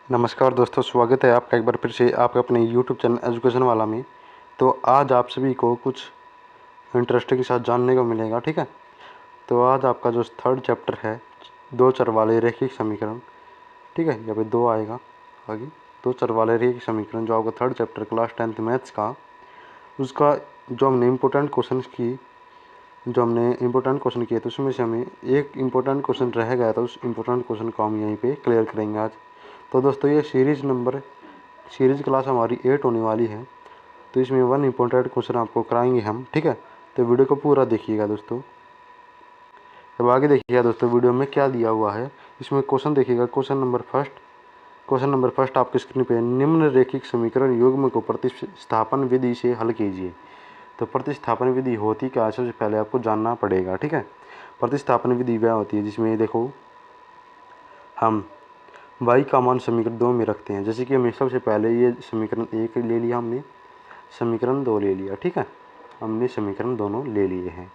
नमस्कार दोस्तों, स्वागत है आपका एक बार फिर से आपके अपने यूट्यूब चैनल एजुकेशन वाला में। तो आज आप सभी को कुछ इंटरेस्टिंग के साथ जानने को मिलेगा। ठीक है, तो आज आपका जो थर्ड चैप्टर है, दो चर वाले रैखिक समीकरण। ठीक है, यहाँ पे दो आएगा आगे, दो चर वाले रैखिक समीकरण, जो आपका third chapter class 10th maths का, उसका जो हमने इम्पोर्टेंट क्वेश्चन किए तो उसमें से हमें एक इम्पोर्टेंट क्वेश्चन रह गया था। उस इम्पोर्टेंट क्वेश्चन को हम यहीं पे क्लियर करेंगे आज। तो दोस्तों, ये सीरीज क्लास हमारी 8 होने वाली है। तो इसमें वन इम्पोर्टेंट क्वेश्चन आपको कराएंगे हम। ठीक है, तो वीडियो को पूरा देखिएगा दोस्तों। अब आगे देखिएगा दोस्तों, वीडियो में क्या दिया हुआ है। इसमें क्वेश्चन देखिएगा। क्वेश्चन नंबर फर्स्ट आपकी स्क्रीन पे, निम्न रैखिक समीकरण युग्म को प्रतिस्थापन विधि से हल कीजिए। तो प्रतिस्थापन विधि होती क्या है, सबसे पहले आपको जानना पड़ेगा। ठीक है, प्रतिस्थापन विधि वह होती है जिसमें देखो हम y का मान समीकरण 2 में रखते हैं। जैसे कि हमें सबसे पहले ये समीकरण 1 ले लिया, हमने समीकरण 2 ले लिया। ठीक है, हमने समीकरण दोनों ले लिए हैं।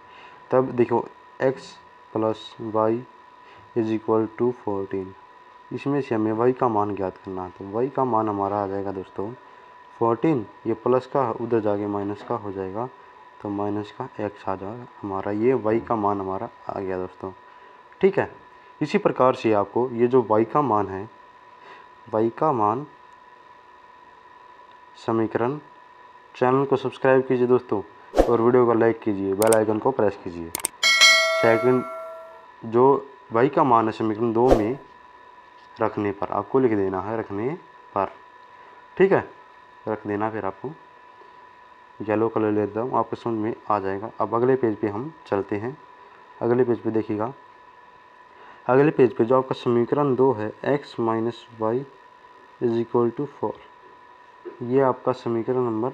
तब देखो x plus y is equal to 14, इसमें से हमें y का मान ज्ञात करना है। तो y का मान हमारा आ जाएगा दोस्तों 14, ये प्लस का उधर जाके माइनस का हो जाएगा, तो माइनस का x आ जाएगा हमारा। ये y का मान हमारा आ गया दोस्तों। ठीक है, इसी प्रकार से आपको ये जो y का मान है, y का मान समीकरण, चैनल को सब्सक्राइब कीजिए दोस्तों, और वीडियो को लाइक कीजिए, बेल आइकन को प्रेस कीजिए। सेकंड, जो y का मान है समीकरण 2 में रखने पर आपको लिख देना है, रखने पर। ठीक है, रख देना, फिर आपको येलो कलर ले देता हूँ, आपको समझ में आ जाएगा। अब अगले पेज पे हम चलते हैं। अगले पेज पे देखिएगा, अगले पेज पे जो आपका समीकरण 2 है, x minus y is equal to 4, ये आपका समीकरण नंबर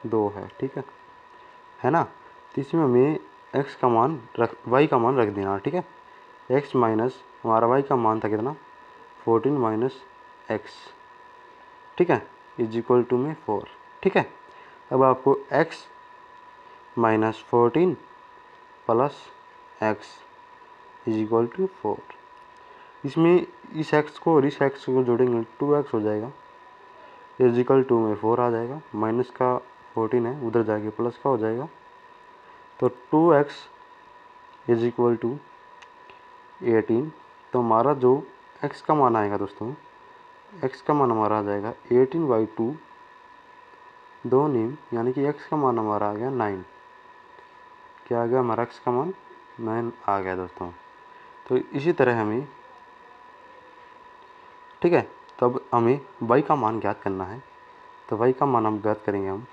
2 है। ठीक है ना। तो इसमें हमें x का मान y का मान रख देना। ठीक है, x माइनस हमारा y का मान था कितना, 14 माइनस एक्स। ठीक है, इज इक्वल टू में 4। ठीक है, अब आपको x minus 14 plus x is equal to 4, इसमें इस x को और इस x को जोड़ेंगे 2x हो जाएगा, इज इक्वल टू में 4 आ जाएगा। माइनस का 14 है, उधर जाके प्लस का हो जाएगा, तो 2x इज इक्वल टू 18। तो हमारा जो x का मान आएगा दोस्तों, x का मान हमारा आ जाएगा 18/2, 2 नीम, यानी कि x का मान हमारा आ गया 9। क्या आ गया हमारा x का मान, 9 आ गया दोस्तों। तो इसी तरह हमें, ठीक है, तब हमें y का मान ज्ञात करना है। तो y का मान हम ज्ञात करेंगे हम।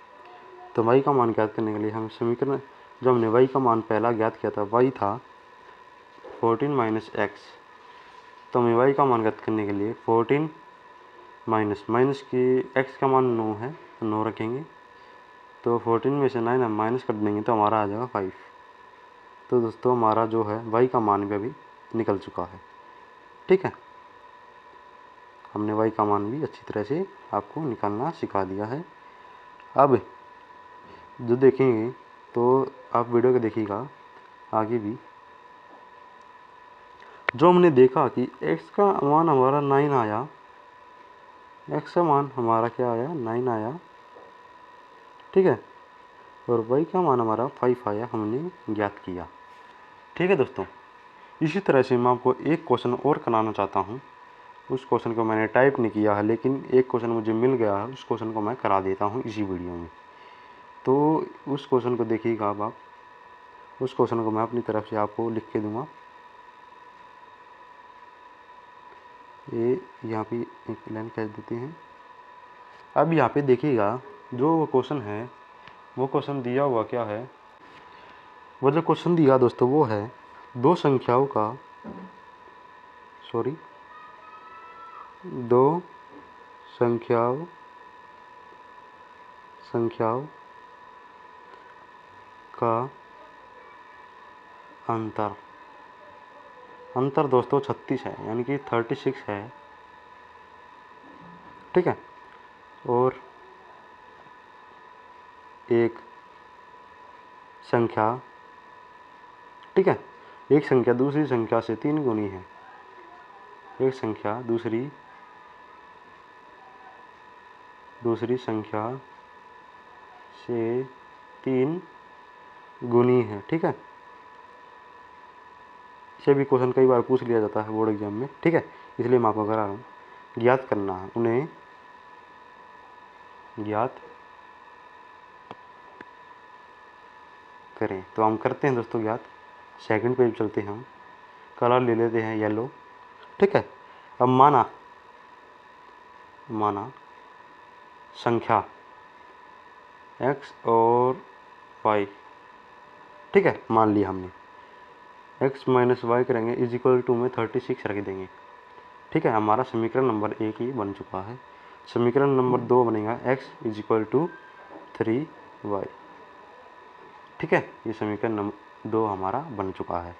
तो y का मान ज्ञात करने के लिए हम समीकरण, जो हमने y का मान पहला ज्ञात किया था, y था 14 माइनस एक्स। तो हमें y का मान ज्ञात करने के लिए 14 माइनस की x का मान 9 है, तो 9 रखेंगे। तो 14 में से 9 हम माइनस कर देंगे, तो हमारा आ जाएगा 5। तो दोस्तों, हमारा जो है y का मान भी अभी निकल चुका है। ठीक है, हमने y का मान भी अच्छी तरह से आपको निकालना सिखा दिया है। अब जो देखेंगे, तो आप वीडियो को देखिएगा आगे भी। जो हमने देखा कि x का मान हमारा 9 आया, x का मान हमारा क्या आया, 9 आया। ठीक है, और y का मान हमारा 5 आया, हमने ज्ञात किया। ठीक है दोस्तों, इसी तरह से मैं आपको एक क्वेश्चन और कराना चाहता हूँ। उस क्वेश्चन को मैंने टाइप नहीं किया है, लेकिन एक क्वेश्चन मुझे मिल गया है, उस क्वेश्चन को मैं करा देता हूँ इसी वीडियो में। तो उस क्वेश्चन को देखिएगा। अब आप उस क्वेश्चन को मैं अपनी तरफ से आपको लिख के दूंगा। ये यहाँ पे एक लाइन कह देते हैं। अब यहाँ पे देखिएगा, जो वो क्वेश्चन है, वो क्वेश्चन दिया हुआ क्या है। वो जो क्वेश्चन दिया दोस्तों, वो है दो संख्याओं संख्याओं का अंतर दोस्तों 36 है, यानी कि 36 है। ठीक है, और एक संख्या, ठीक है, एक संख्या दूसरी संख्या से 3 गुनी है। एक संख्या दूसरी संख्या से 3 गुनी है। ठीक है, इसे भी क्वेश्चन कई बार पूछ लिया जाता है बोर्ड एग्जाम में। ठीक है, इसलिए मैं आपको करा रहा हूँ। ज्ञात करना है उन्हें, ज्ञात करें। तो हम करते हैं दोस्तों ज्ञात। सेकंड पेज चलते हैं हम, कलर ले लेते हैं येलो। ठीक है, अब माना संख्या x और y। ठीक है, मान लिया हमने। x माइनस वाई करेंगे इज इक्वल टू में 36 रख देंगे। ठीक है, हमारा समीकरण नंबर 1 ही बन चुका है। समीकरण नंबर 2 बनेगा x is equal to 3y। ठीक है, ये समीकरण नंबर 2 हमारा बन चुका है।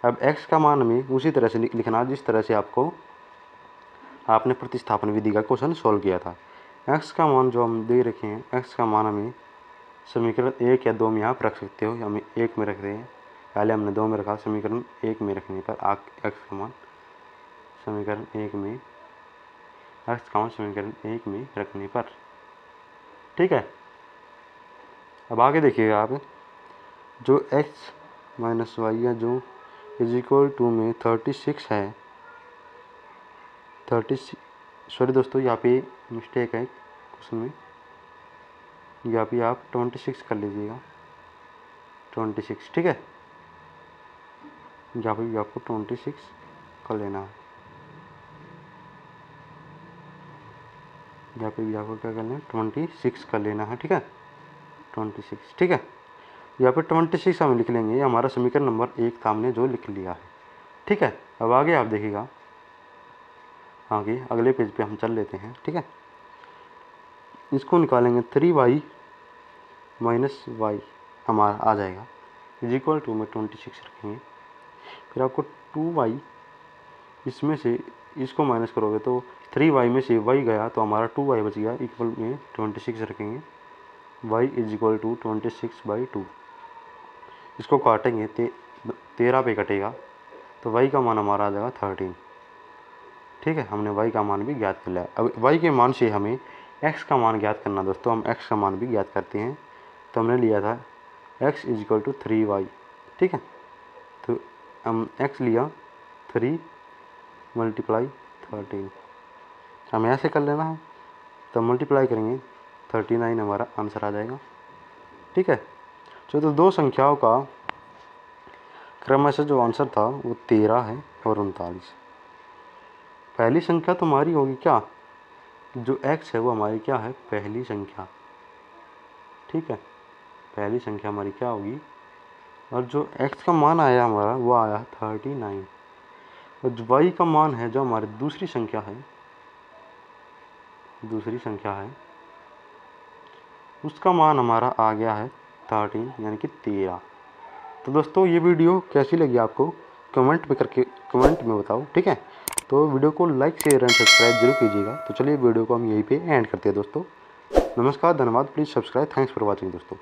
अब x का मान हमें उसी तरह से लिखना जिस तरह से आपने प्रतिस्थापन विधि का क्वेश्चन सॉल्व किया था। x का मान जो हम दे रखे हैं, x का मान हमें समीकरण 1 या 2 में आप रख सकते हो। हम 1 में रख रहे हैं, पहले हमने 2 में रखा। समीकरण 1 में रखने पर x का मान समीकरण 1 में रखने पर। ठीक है, अब आगे देखिएगा आप, जो x माइनस वाई है जो इज इक्वल टू में 36 है। 36 सॉरी दोस्तों, यहाँ पे मिस्टेक है क्वेश्चन में, यहाँ पे आप 26 कर लीजिएगा। 26। ठीक है, यहाँ पे भी आपको 26 कर लेना है। यहाँ पे भी आपको क्या करना है, 26 कर लेना है। ठीक है, 26। ठीक है, यहाँ पे 26 हम लिख लेंगे। ये हमारा समीकरण नंबर 1 था, हमने जो लिख लिया है। ठीक है, अब आगे आप देखिएगा, आगे अगले पेज पे हम चल लेते हैं। ठीक है, इसको निकालेंगे 3y माइनस वाई हमारा आ जाएगा इज इक्वल टू में 26 रखेंगे। फिर आपको 2y, इसमें से इसको माइनस करोगे तो 3y में से y गया तो हमारा 2y बच गया, इक्वल में 26 रखेंगे। y is equal to 26/2। इसको काटेंगे 13 पे कटेगा तो y का मान हमारा आ जाएगा 13। ठीक है, हमने y का मान भी ज्ञात कर लिया। अब y के मान से हमें x का मान ज्ञात करना। दोस्तों हम x का मान भी ज्ञात करते हैं। तो हमने लिया था x is equal to 3y। ठीक है, तो हम x लिया 3 मल्टीप्लाई 13, हमें ऐसे कर लेना है। तो मल्टीप्लाई करेंगे 39 हमारा आंसर आ जाएगा। ठीक है, तो दो संख्याओं का क्रमशः जो आंसर था वो 13 है और 39। पहली संख्या तो हमारी होगी क्या, जो x है वो हमारी क्या है, पहली संख्या। ठीक है, पहली संख्या हमारी क्या होगी, और जो x का मान आया हमारा वो आया 39। और जो y का मान है जो हमारी दूसरी संख्या है, उसका मान हमारा आ गया है 13 यानी कि 13। तो दोस्तों ये वीडियो कैसी लगी आपको कमेंट में बताओ। ठीक है, तो वीडियो को लाइक शेयर एंड सब्सक्राइब जरूर कीजिएगा। तो चलिए वीडियो को हम यहीं पे एंड करते हैं दोस्तों। नमस्कार, धन्यवाद, please subscribe, thanks for watching दोस्तों।